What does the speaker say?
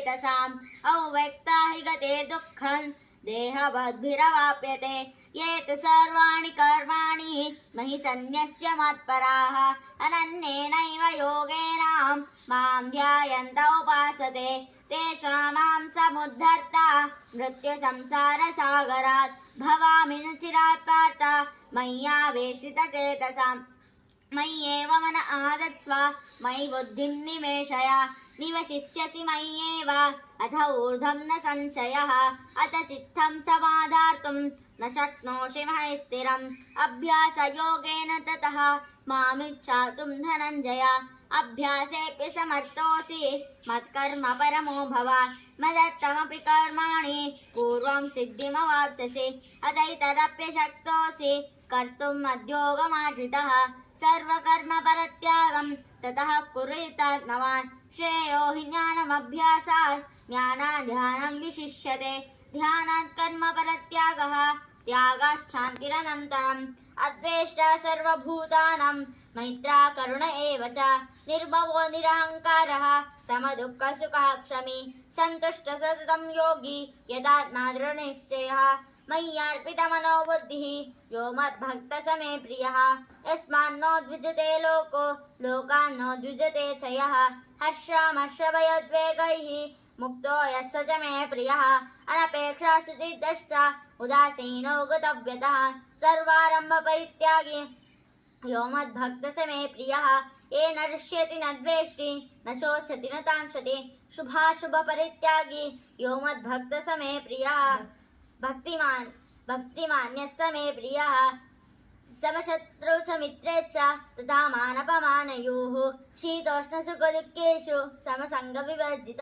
चेतसाम् अव्यक्ता हि गते दुःखम् देहवद्भिरवाप्यते ये तु सर्वाणि कर्माणि मयि सन्न्यस्य मत्पराः अनन्येनैव योगेन मां ध्यायन्त उपासते तेषां समुद्धर्ता मृत्युसंसारसागरात् भवामि न चिरात् पार्थ मय्यावेशितचेतसाम् मय्येव मन आदत्स्व मयि बुद्धिं निवेशय निवशिष्यसि मय्येव अथ ऊर्ध्वं न संशयः अथ चित्तं समाधातुं न शक्नोषि मयि स्थिरम् अभ्यासयोगेन ततः मामिच्छातुं धनञ्जय अभ्यासेऽपि समर्थोऽसि मत्कर्म परमो भव मदर्थमपि कर्माणि पूर्वं सिद्धिमवाप्स्यसि अतैतदप्यशक्तोऽसि कर्तुं मद्योगमाश्रितः सर्वकर्म परित्यागं ततः कुरु यतात्मवान् श्रेयो हि ज्ञानमभ्यासात् ज्ञानात् ध्यानं विशिष्यते ध्यानात् कर्म परित्यागः त्यागाश्शान्तिरनन्तरम् अद्वेष्टा सर्वभूतानां मैत्रा करुण एव च निर्भवो निरहङ्कारः समदुःखसुखः क्षमी सन्तुष्ट सततं योगी यदात्मा दृढनिश्चयः मय्यार्पितमनो बुद्धिः यो मद्भक्त स मे प्रियः यस्मान्नो द्विजते लोको लोकान्नो द्विजते च यः हर्षामर्षभयोद्वेगैः मुक्तो यः स च मे प्रियः अनपेक्षा शुचिर्दश्च उदासीनो गतव्यतः सर्वारम्भ परित्यागी यो मद्भक्त स मे प्रियः ये न हृष्यति न द्वेष्टि न शोचति न काङ्क्षति शुभाशुभ परित्यागी यो मद्भक्त स मे प्रियः भक्तिमान्यः स मे प्रियः समशत्रौ च मित्रे च तथा मानपमानयोः शीतोष्णसुखदुःखेषु समसङ्गविवर्जितः